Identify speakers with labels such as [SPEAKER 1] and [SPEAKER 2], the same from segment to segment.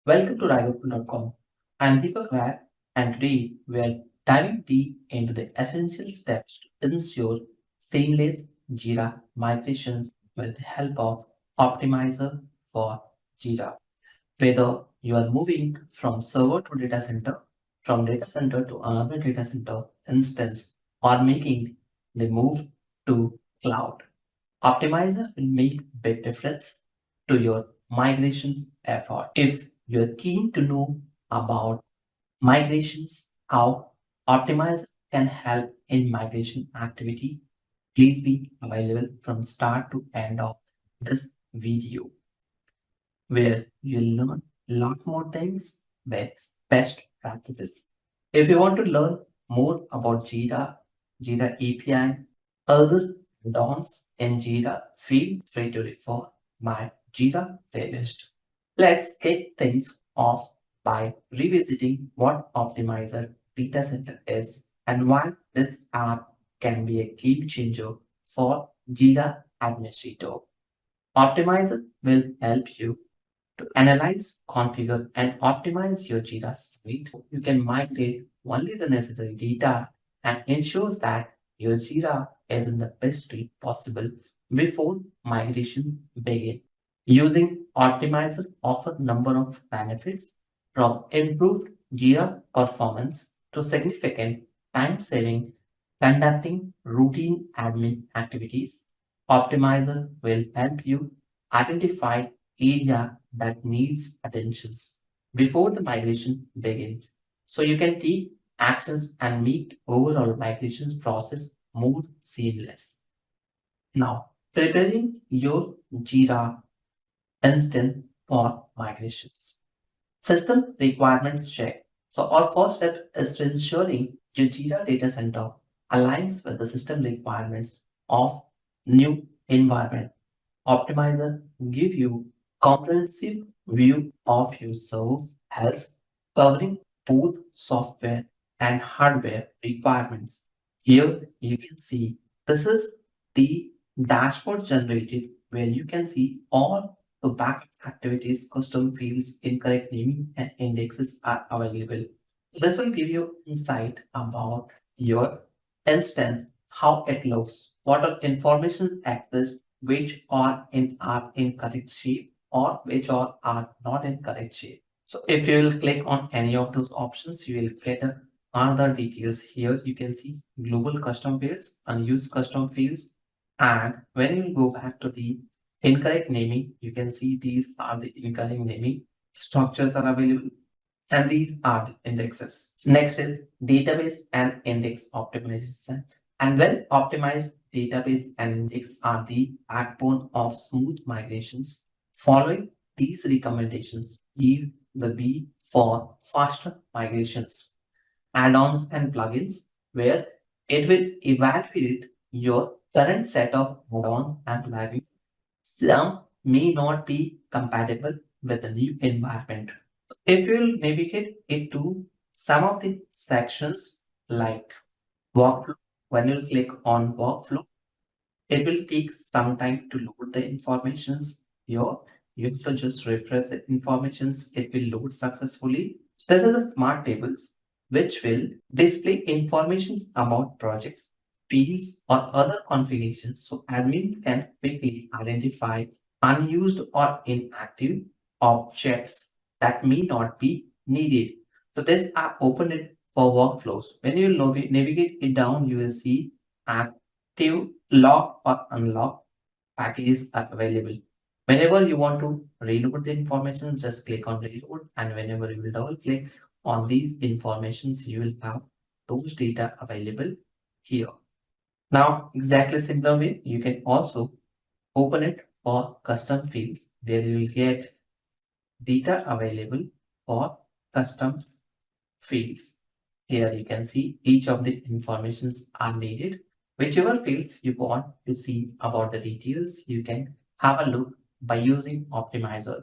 [SPEAKER 1] Welcome to Gurukul.com. I'm Deepak Rai, and today we are diving deep into the essential steps to ensure seamless Jira migrations with the help of Optimizer for Jira. Whether you are moving from server to data center, from data center to another data center instance, or making the move to cloud, Optimizer will make big difference to your migrations effort. If you're keen to know about migrations, how Optimizer can help in migration activity, please be available from start to end of this video, where you'll learn a lot more things with best practices. If you want to learn more about Jira API, other add-ons in Jira, feel free to refer my Jira playlist. Let's kick things off by revisiting what Optimizer Data Center is and why this app can be a game changer for Jira administrator. Optimizer will help you to analyze, configure, and optimize your Jira suite. You can migrate only the necessary data and ensures that your Jira is in the best state possible before migration begins. Using Optimizer offers a number of benefits from improved Jira performance to significant time saving conducting routine admin activities. Optimizer will help you identify area that needs attentions before the migration begins. So you can take actions and make overall migrations process more seamless. Now, preparing your Jira instance for migrations. System requirements check. So our first step is to ensuring your Jira data center aligns with the system requirements of new environment. Optimizer give you comprehensive view of your server's health, covering both software and hardware requirements. Here you can see this is the dashboard generated where you can see all the backup activities, custom fields, incorrect naming, and indexes are available. This will give you insight about your instance, how it looks, what are information accessed, which are in correct shape or which are not in correct shape. So if you will click on any of those options, you will get other details. Here you can see global custom fields, unused custom fields, and when you go back to the incorrect naming, you can see these are the incorrect naming structures are available and these are the indexes. Next is database and index optimization. And well optimized database and index are the backbone of smooth migrations. Following these recommendations, leave the B for faster migrations, add-ons and plugins, where it will evaluate your current set of add-ons and plugins. Some may not be compatible with the new environment. If you'll navigate into some of the sections like workflow, when you click on workflow, it will take some time to load the informations here. You have to just refresh the informations, it will load successfully. So these are the smart tables which will display informations about projects, fields, or other configurations so admins can quickly identify unused or inactive objects that may not be needed. So this I open it for workflows. When you navigate it down, you will see active lock or unlock packages are available. Whenever you want to reload the information, just click on reload, and whenever you will double click on these informations, you will have those data available here. Now, exactly similar way, you can also open it for custom fields where you will get data available for custom fields. Here you can see each of the informations are needed. Whichever fields you want to see about the details, you can have a look by using Optimizer.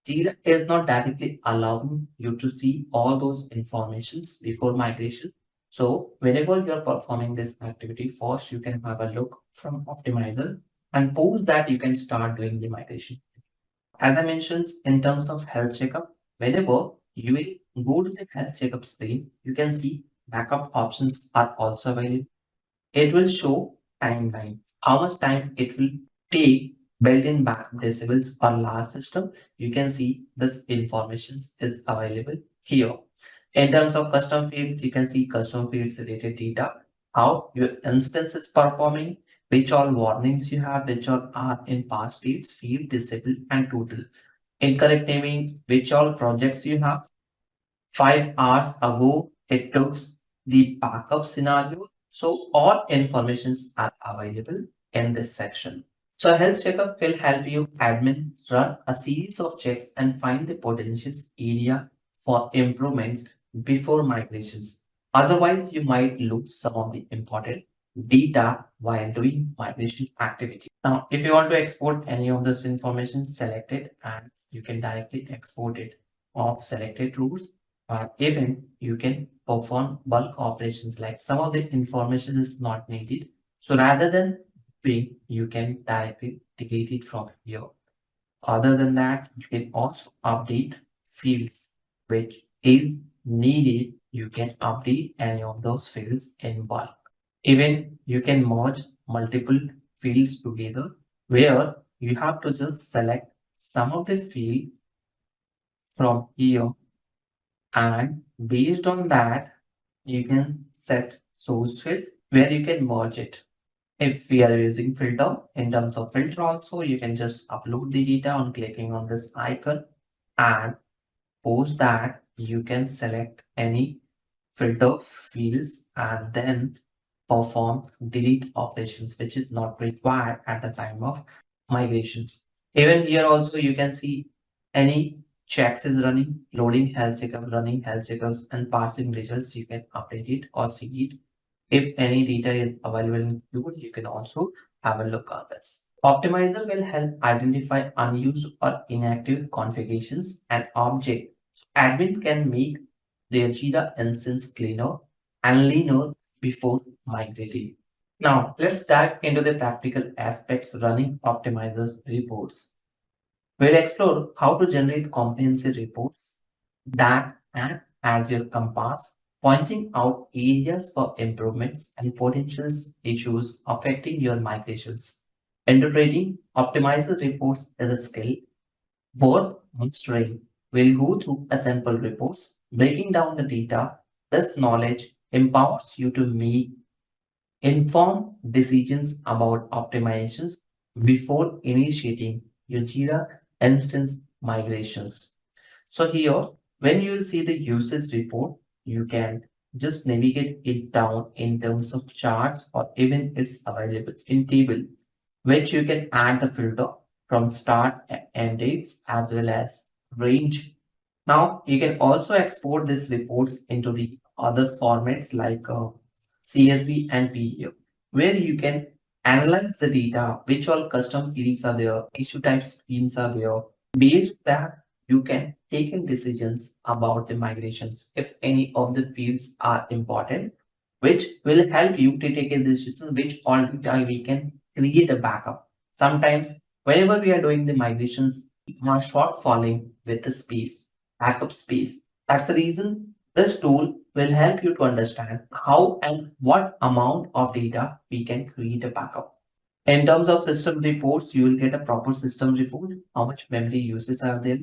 [SPEAKER 1] Jira is not directly allowing you to see all those informations before migration. So whenever you're performing this activity, first you can have a look from Optimizer and post that you can start doing the migration. As I mentioned, in terms of health checkup, Whenever you will go to the health checkup screen, you can see backup options are also available. It will show timeline, how much time it will take built-in backup decibels or large system. You can see this information is available here. In terms of custom fields, you can see custom fields related data, how your instance is performing, which all warnings you have, which all are in past states, field, disabled, and total. Incorrect naming, which all projects you have. 5 hours ago, it took the backup scenario. So all informations are available in this section. So health checkup will help you admin run a series of checks and find the potential area for improvements before migrations. Otherwise, you might lose some of the important data while doing migration activity. Now, if you want to export any of this information, select it and you can directly export it of selected routes, or even you can perform bulk operations like some of the information is not needed. So rather than you can directly delete it from here. Other than that, you can also update fields which is needed. You can update any of those fields in bulk. Even you can merge multiple fields together where you have to just select some of the field from here, and based on that you can set source field where you can merge it. If we are using filter, in terms of filter also, you can just upload the data on clicking on this icon, and post that you can select any filter fields and then perform delete operations, which is not required at the time of migrations. Even here also you can see any checks is running, loading health checkup, running health checkups, and parsing results. You can update it or see it. If any data is available in Gurukul, you can also have a look on this. Optimizer will help identify unused or inactive configurations and objects. Admin can make their Jira instance cleaner and leaner before migrating. Now, let's dive into the practical aspects running optimizers reports. We'll explore how to generate comprehensive reports that act as your compass, pointing out areas for improvements and potential issues affecting your migrations. Interpreting optimizer reports is a skill worth mastering. We'll go through a sample reports, breaking down the data. This knowledge empowers you to make informed decisions about optimizations before initiating your Jira instance migrations. So here, when you will see the usage report, you can just navigate it down in terms of charts, or even it's available in table, which you can add the filter from start and end dates as well as range. Now you can also export these reports into the other formats like CSV and PDF, where you can analyze the data, which all custom fields are there, issue type screens are there. Based on that, you can take in decisions about the migrations if any of the fields are important, which will help you to take a decision which all data we can create a backup. Sometimes, whenever we are doing the migrations, we are shortfalling with the space, backup space. That's the reason this tool will help you to understand how and what amount of data we can create a backup. In terms of system reports, you will get a proper system report, how much memory uses are there.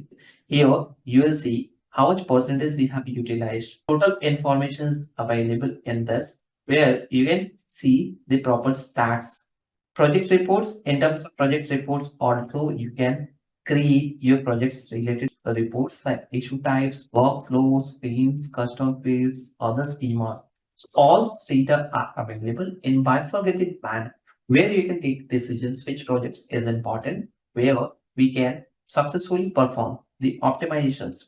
[SPEAKER 1] Here, you will see how much percentage we have utilized. Total information is available in this, where you can see the proper stats. Project reports, in terms of project reports, also you can create your projects related reports like issue types, workflows, screens, custom fields, other schemas. So all those data are available in bifurcated manner, where you can take decisions which projects is important, where we can successfully perform the optimizations.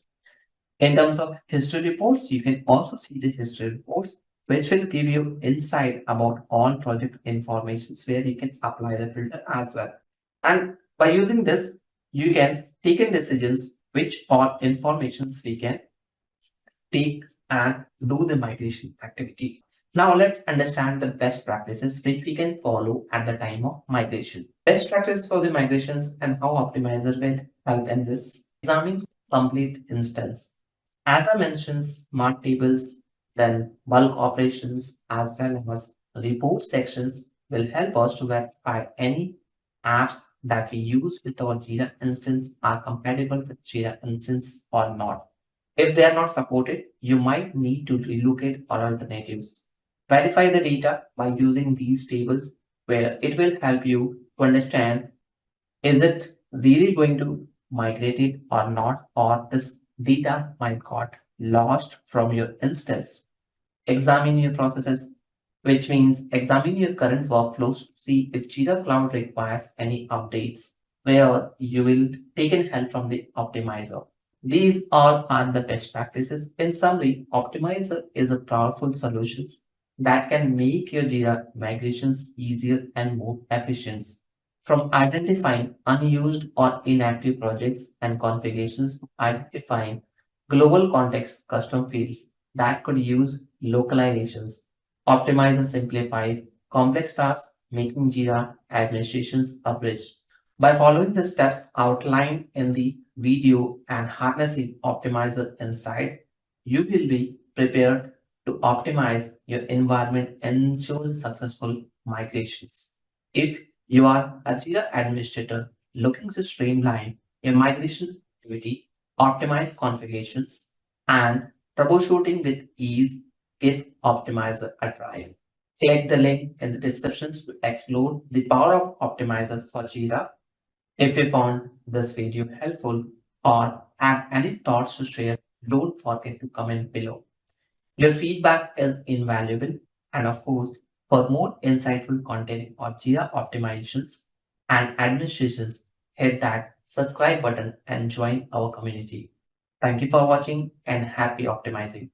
[SPEAKER 1] In terms of history reports, you can also see the history reports, which will give you insight about all project informations where you can apply the filter as well. And by using this, you can take in decisions which all informations we can take and do the migration activity. Now let's understand the best practices which we can follow at the time of migration. Best practices for the migrations and how optimizer will help in this. Examine complete instance. As I mentioned, smart tables, then bulk operations, as well as report sections will help us to verify any apps that we use with our Jira instance are compatible with Jira instance or not. If they are not supported, you might need to relocate or alternatives. Verify the data by using these tables where it will help you to understand is it really going to migrate it or not, or this data might got lost from your instance. Examine your processes, which means examine your current workflows to see if Jira Cloud requires any updates, where you will take in help from the optimizer. These all are the best practices. In summary, Optimizer is a powerful solution that can make your Jira migrations easier and more efficient. From identifying unused or inactive projects and configurations to identifying global context custom fields that could use localizations. Optimizer simplifies complex tasks, making Jira administrations a bridge. By following the steps outlined in the video and harnessing Optimizer Insight, you will be prepared to optimize your environment and ensure successful migrations. If you are a Jira administrator looking to streamline your migration activity, optimize configurations, and troubleshooting with ease, give Optimizer a try. Click the link in the descriptions to explore the power of Optimizer for Jira. If you found this video helpful or have any thoughts to share, don't forget to comment below. Your feedback is invaluable, and of course, for more insightful content on Jira optimizations and administrations, hit that subscribe button and join our community. Thank you for watching and happy optimizing.